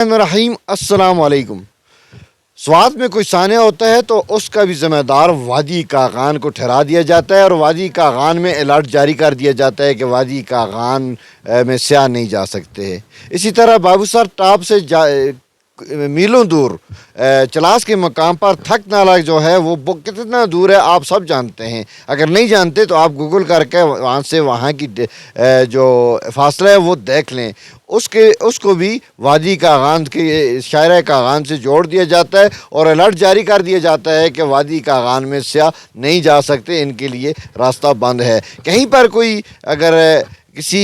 रहीम अस्सलाम वालेकुम। स्वात में कोई सान्या होता है तो उसका भी ज़िम्मेदार वादी कागान को ठहरा दिया जाता है और वादी कागान में अलर्ट जारी कर दिया जाता है कि वादी कागान में स्याह नहीं जा सकते हैं। इसी तरह बाबूसर टॉप से मीलों दूर चलास के मकाम पर थक नाला जो है वो कितना दूर है आप सब जानते हैं। अगर नहीं जानते तो आप गूगल करके वहाँ से वहाँ की जो फासला है वो देख लें। उसको भी वादी कागान के शायरा कागान से जोड़ दिया जाता है और अलर्ट जारी कर दिया जाता है कि वादी कागान में स्याह नहीं जा सकते, इनके लिए रास्ता बंद है। कहीं पर कोई अगर किसी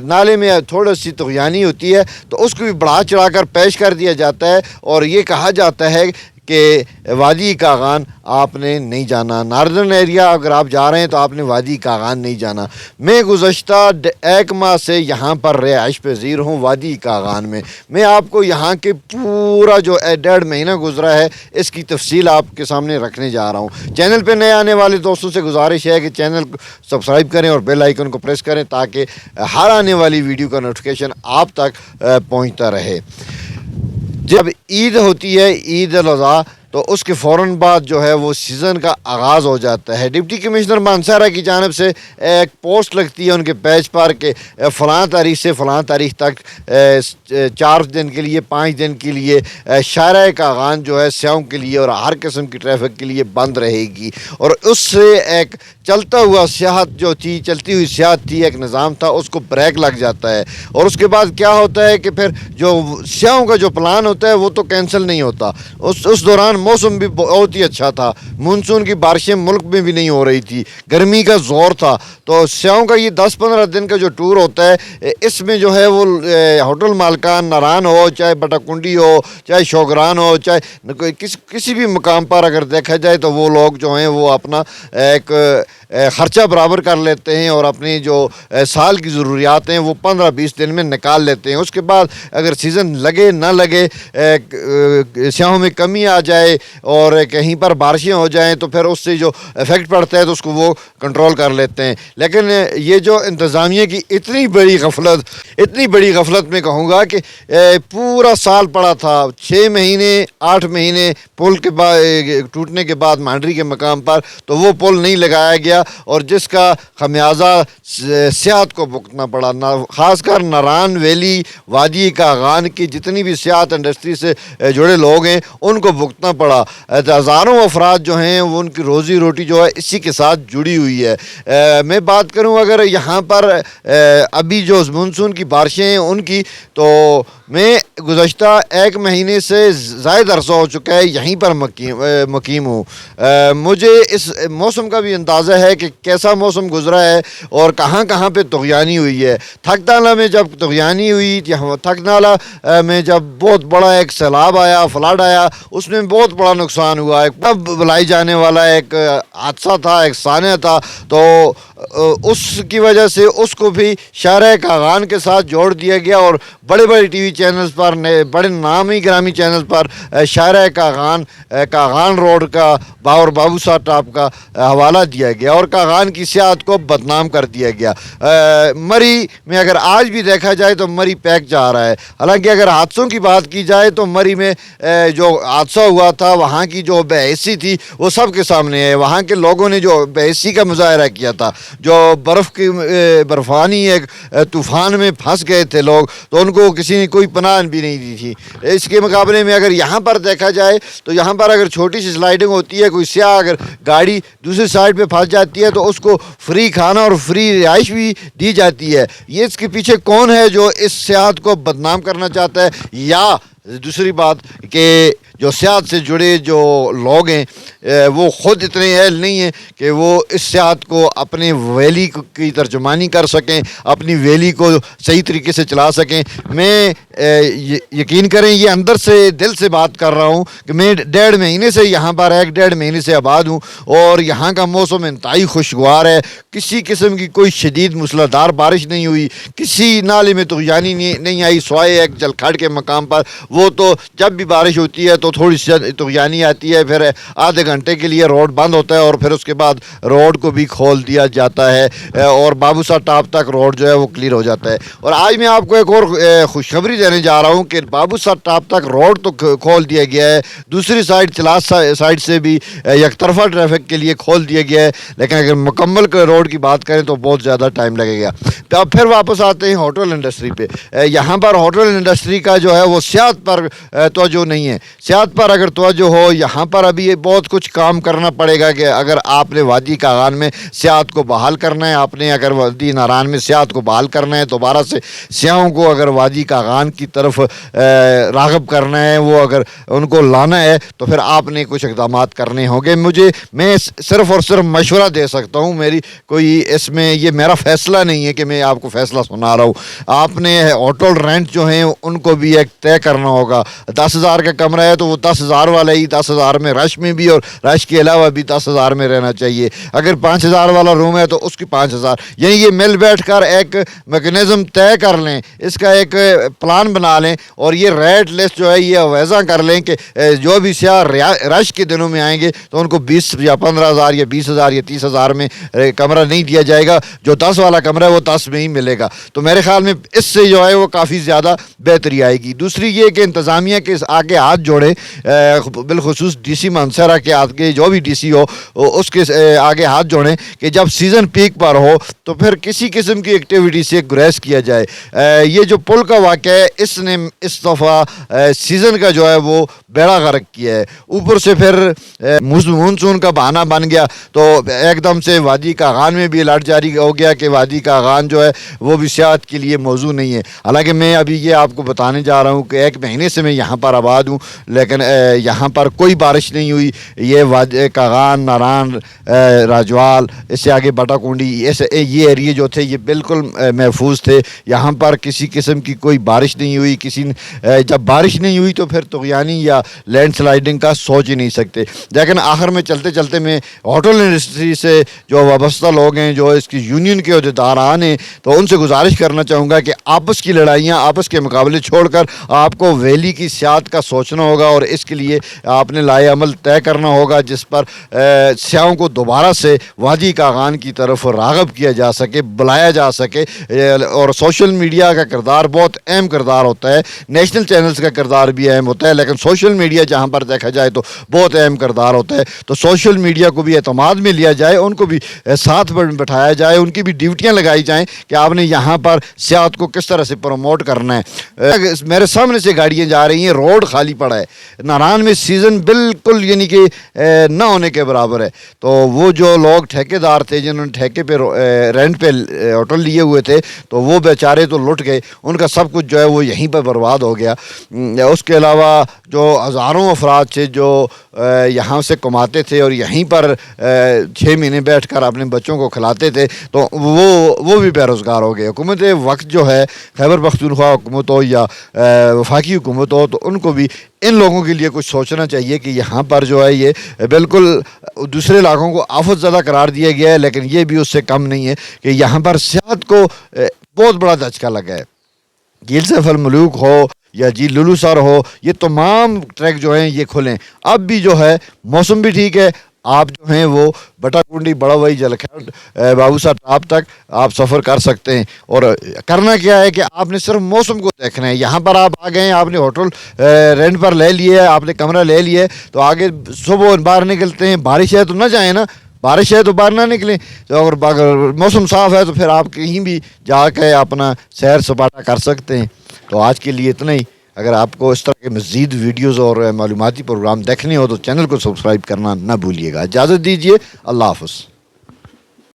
नाले में थोड़ी सी तुग़यानी होती है तो उसको भी बढ़ा चढ़ा कर पेश कर दिया जाता है और ये कहा जाता है कि वादी कागान आपने नहीं जाना। नार्दर्न एरिया अगर आप जा रहे हैं तो आपने वादी कागान नहीं जाना। मैं गुज़श्ता एक माह से यहाँ पर रिहाइश पज़ीर हूँ वादी कागान में। मैं आपको यहाँ के पूरा जो 1.5 महीना गुज़रा है इसकी तफसील आपके सामने रखने जा रहा हूँ। चैनल पे नए आने वाले दोस्तों से गुजारिश है कि चैनल को सब्सक्राइब करें और बेल आइकन को प्रेस करें ताकि हर आने वाली वीडियो का नोटिफिकेशन आप तक पहुँचता रहे। जब ईद होती है, ईद उल अज़हा, तो उसके फ़ौरन बाद जो है वो सीज़न का आगाज़ हो जाता है। डिप्टी कमिश्नर मानसहरा की जानिब से एक पोस्ट लगती है उनके पेज पर कि फ़लाँ तारीख़ से फ़लाँ तारीख़ तक 4 दिन के लिए 5 दिन के लिए शायरा कागान जो है स्याहों के लिए और हर किस्म की ट्रैफिक के लिए बंद रहेगी। और उससे एक चलता हुआ सियाहत जो थी, चलती हुई सियाहत थी, एक निज़ाम था, उसको ब्रेक लग जाता है। और उसके बाद क्या होता है कि फिर जो स्याहों का जो प्लान होता है वो तो कैंसिल नहीं होता। उस दौरान मौसम भी बहुत ही अच्छा था, मानसून की बारिशें मुल्क में भी नहीं हो रही थी, गर्मी का ज़ोर था। तो स्याहों का ये 10-15 दिन का जो टूर होता है इसमें जो है वो होटल मालकान नारान हो, चाहे बटाकुंडी हो, चाहे शोगरान हो, चाहे किसी भी मकाम पर अगर देखा जाए तो वो लोग जो हैं वो अपना एक ख़र्चा बराबर कर लेते हैं और अपनी जो साल की ज़रूरियात हैं वो 15-20 दिन में निकाल लेते हैं। उसके बाद अगर सीज़न लगे ना लगे, स्याहों में कमी आ जाए और कहीं पर बारिशें हो जाएं तो फिर उससे जो इफ़ेक्ट पड़ता है तो उसको वो कंट्रोल कर लेते हैं। लेकिन ये जो इंतज़ामिया की इतनी बड़ी गफलत में कहूँगा कि पूरा साल पड़ा था, 6 महीने 8 महीने पुल के बाद टूटने के बाद मांडरी के मकाम पर तो वो पुल नहीं लगाया गया और जिसका खमियाजा सियाहत को भुगतना पड़ा। ख़ासकर नारान वैली, वादी कागान की जितनी भी सियाहत इंडस्ट्री से जुड़े लोग हैं उनको भुगतना पड़ा। हज़ारों अफराद जो हैं वो उनकी रोज़ी रोटी जो है इसी के साथ जुड़ी हुई है। मैं बात करूं अगर यहाँ पर अभी जो मानसून की बारिशें हैं उनकी, तो मैं गुज़श्ता 1 महीने से ज़ायद अरसा हो चुका है यहीं पर मुकीम हूँ। मुझे इस मौसम का भी अंदाज़ा है कि कैसा मौसम गुज़रा है और कहाँ कहाँ पे तुग़यानी हुई है। थक नाला में जब तुग़यानी हुई, थक नाला में जब बहुत बड़ा एक सैलाब आया, फ्लड आया, उसमें बहुत बड़ा नुकसान हुआ। एक तब बुलाई जाने वाला एक हादसा था, एक सान्या था, तो उसकी वजह से उसको भी शायरा कागान के साथ जोड़ दिया गया और बड़े बड़े टीवी चैनल्स पर, बड़े नामी ग्रामी चैनल्स पर शायरा कागान रोड का और बाबूसर टॉप का हवाला दिया गया और कागान की सियाहत को बदनाम कर दिया गया। मरी में अगर आज भी देखा जाए तो मरी पैक जा रहा है। हालांकि अगर हादसों की बात की जाए तो मरी में जो हादसा हुआ था वहाँ की जो बेहिस्सी थी वो सबके सामने है। वहाँ के लोगों ने जो बेहिस्सी का मुजाहरा किया था, जो बर्फ़ानी एक तूफ़ान में फंस गए थे लोग, तो उनको किसी ने कोई पनाह भी नहीं दी थी। इसके मुकाबले में अगर यहाँ पर देखा जाए तो यहाँ पर अगर छोटी सी स्लाइडिंग होती है, कोई स्याह अगर गाड़ी दूसरी साइड पे फंस जाती है तो उसको फ्री खाना और फ्री रिहाइश भी दी जाती है। ये इसके पीछे कौन है जो इस सियाहत को बदनाम करना चाहता है? या दूसरी बात कि जो सियाहत से जुड़े जो लोग हैं वो ख़ुद इतने अहल नहीं हैं कि वो इस सियाहत को अपने वैली की तर्जुमानी कर सकें, अपनी वैली को सही तरीके से चला सकें। मैं यकीन करें ये अंदर से दिल से बात कर रहा हूँ कि मैं 1.5 महीने से यहाँ पर 1.5 महीने से आबाद हूँ और यहाँ का मौसम इंतहाई खुशगवार है। किसी किस्म की कोई शदीद मूसलाधार बारिश नहीं हुई, किसी नाले में तुग़यानी नहीं आई स्वाए एक जलखड़ के मकाम पर। वो तो जब भी बारिश होती है तो थोड़ी सी तुग़यानी आती है, फिर आधे घंटे के लिए रोड बंद होता है और फिर उसके बाद रोड को भी खोल दिया जाता है और बाबूसर टॉप तक रोड जो है वो क्लियर हो जाता है। और आज मैं आपको एक और खुशखबरी देने जा रहा हूँ कि बाबू सर टॉप तक रोड तो खोल दिया गया है, दूसरी साइड चिलास साइड से भी एक तरफा ट्रैफिक के लिए खोल दिया गया है, लेकिन अगर मुकम्मल रोड की बात करें तो बहुत ज़्यादा टाइम लगेगा। तो अब फिर वापस आते हैं होटल इंडस्ट्री पे। यहाँ पर होटल इंडस्ट्री का जो है वो सियाहत पर तवज्जो नहीं है। सियाहत पर अगर तवज्जो हो, यहाँ पर अभी ये बहुत कुछ काम करना पड़ेगा कि अगर आपने वादी कागान में सियाहत को बहाल करना है, आपने अगर वादी नारान में सियाहत को बहाल करना है, दोबारा से सियाहों को अगर वादी कागान की तरफ राग़िब करना है, वो अगर उनको लाना है, तो फिर आपने कुछ इक़दाम करने होंगे। मैं सिर्फ़ और सिर्फ मशवरा दे सकता हूँ, मेरी कोई इसमें ये मेरा फ़ैसला नहीं है कि मैं आपको फ़ैसला सुना रहा हूँ। आपने होटल रेंट जो हैं उनको भी एक तय करना होगा। 10,000 का कमरा है तो वो 10,000 वाला ही 10,000 में रश में भी और रश के अलावा भी 10,000 में रहना चाहिए। अगर 5,000 वाला रूम है तो उसकी 5,000, यानी ये मिल बैठ कर एक मैकेनिज़्म तय कर लें, इसका एक प्लान बना लें और ये रेट लिस्ट जो है ये वैसा कर लें कि जो भी सियाह रश के दिनों में आएंगे तो उनको 20 या 15,000 या 20,000 या 30,000 में कमरा नहीं दिया जाएगा। जो 10 वाला कमरा है वो 10 में ही मिलेगा। तो मेरे ख्याल में इससे जो है वो काफ़ी ज़्यादा बेहतरी आएगी। दूसरी ये कि इंतज़ामिया के आगे हाथ जोड़ें, बिलखुसूस DC मानसरा के आगे जो भी DC हो उसके आगे हाथ जोड़ें कि जब सीज़न पीक पर हो तो फिर किसी किस्म की एक्टिविटी से गुरेज किया जाए। ये जो पुल का वाक़या है इसने इस दफ़ा सीज़न का जो है वो बेड़ा गर्क किया है। ऊपर से फिर मानसून का बहाना बन गया तो एकदम से वादी कागान में भी अलर्ट जारी हो गया कि वादी कागान जो है वो भी सियाहत के लिए मौजू नहीं है। हालांकि मैं अभी ये आपको बताने जा रहा हूँ कि 1 महीने से मैं यहाँ पर आबाद हूँ, लेकिन यहाँ पर कोई बारिश नहीं हुई। ये वादी कागान, नारान, राजवाल, इससे आगे बटाकुंडी, ये एरिए जो थे ये बिल्कुल महफूज थे। यहाँ पर किसी किस्म की कोई बारिश नहीं हुई। जब बारिश नहीं हुई तो फिर तुग़यानी या लैंड स्लाइडिंग का सोच ही नहीं सकते। लेकिन आखिर में चलते चलते मैं होटल इंडस्ट्री से जो वाबस्ता लोग हैं, जो इसकी यूनियन के अहदेदारान हैं, तो उनसे गुजारिश करना चाहूँगा कि आपस की लड़ाइयाँ, आपस के मुकाबले छोड़कर आपको वैली की सियाहत का सोचना होगा और इसके लिए आपने लाए अमल तय करना होगा जिस पर सियाहों को दोबारा से वादी कागान की तरफ राग़िब किया जा सके, बुलाया जा सके। और सोशल मीडिया का किरदार बहुत अहम किरदार होता है, नेशनल चैनल्स का किरदार भी अहम होता है, लेकिन सोशल मीडिया जहाँ पर देखा जाए तो बहुत अहम किरदार होता है। तो सोशल मीडिया को भी एतमाद में लिया जाए, उनको भी साथ बैठाया जाए, उनकी भी ड्यूटियाँ लगाई जाएँ कि आपने यहाँ पर सियाहत को किस तरह से प्रमोट करना है। मेरे सामने से गाड़ियाँ जा रही हैं, रोड खाली पड़ा है। नारान में सीज़न बिल्कुल यानी कि ना होने के बराबर है। तो वो जो लोग ठेकेदार थे जिन्होंने ठेके पे रेंट पे होटल लिए हुए थे तो वो बेचारे तो लुट गए, उनका सब कुछ जो है वो यहीं पर बर्बाद हो गया। उसके अलावा जो हज़ारों अफराद थे जो यहाँ से कमाते थे और यहीं पर 6 महीने बैठ कर अपने बच्चों को खिलाते थे तो वो भी बेरोज़गार हो गए। हुकूमत वक्त जो है, खैबर पख्तूनख्वा हुकूमत हो या वफाकी हुकूमत हो, तो उनको भी इन लोगों के लिए कुछ सोचना चाहिए कि यहाँ पर जो है ये बिल्कुल दूसरे इलाकों को आफत ज़्यादा करार दिया गया है, लेकिन ये भी उससे कम नहीं है कि यहाँ पर सियाहत को बहुत बड़ा धचका लगा है। झील सैफ अल मलूक हो या झील लुलू सर हो, ये तमाम ट्रैक जो हैं ये खुलें। अब भी जो है मौसम भी ठीक है, आप जो हैं वो बटाकुंडी, बड़ा वही, जलखैर, बाबू साहब टॉप तक आप सफ़र कर सकते हैं। और करना क्या है कि आपने सिर्फ मौसम को देखना है। यहाँ पर आप आ गए हैं, आपने होटल रेंट पर ले लिए है, आपने कमरा ले लिया है, तो आगे सुबह बाहर निकलते हैं, बारिश है तो ना जाए ना, बारिश है तो बाहर ना निकलें। तो अगर मौसम साफ़ है तो फिर आप कहीं भी जाकर अपना सैर सपाटा कर सकते हैं। तो आज के लिए इतना ही। अगर आपको इस तरह के मज़ीद वीडियोज़ और मालूमाती प्रोग्राम देखने हो तो चैनल को सब्सक्राइब करना ना भूलिएगा। इजाज़त दीजिए, अल्लाह हाफ़िज़।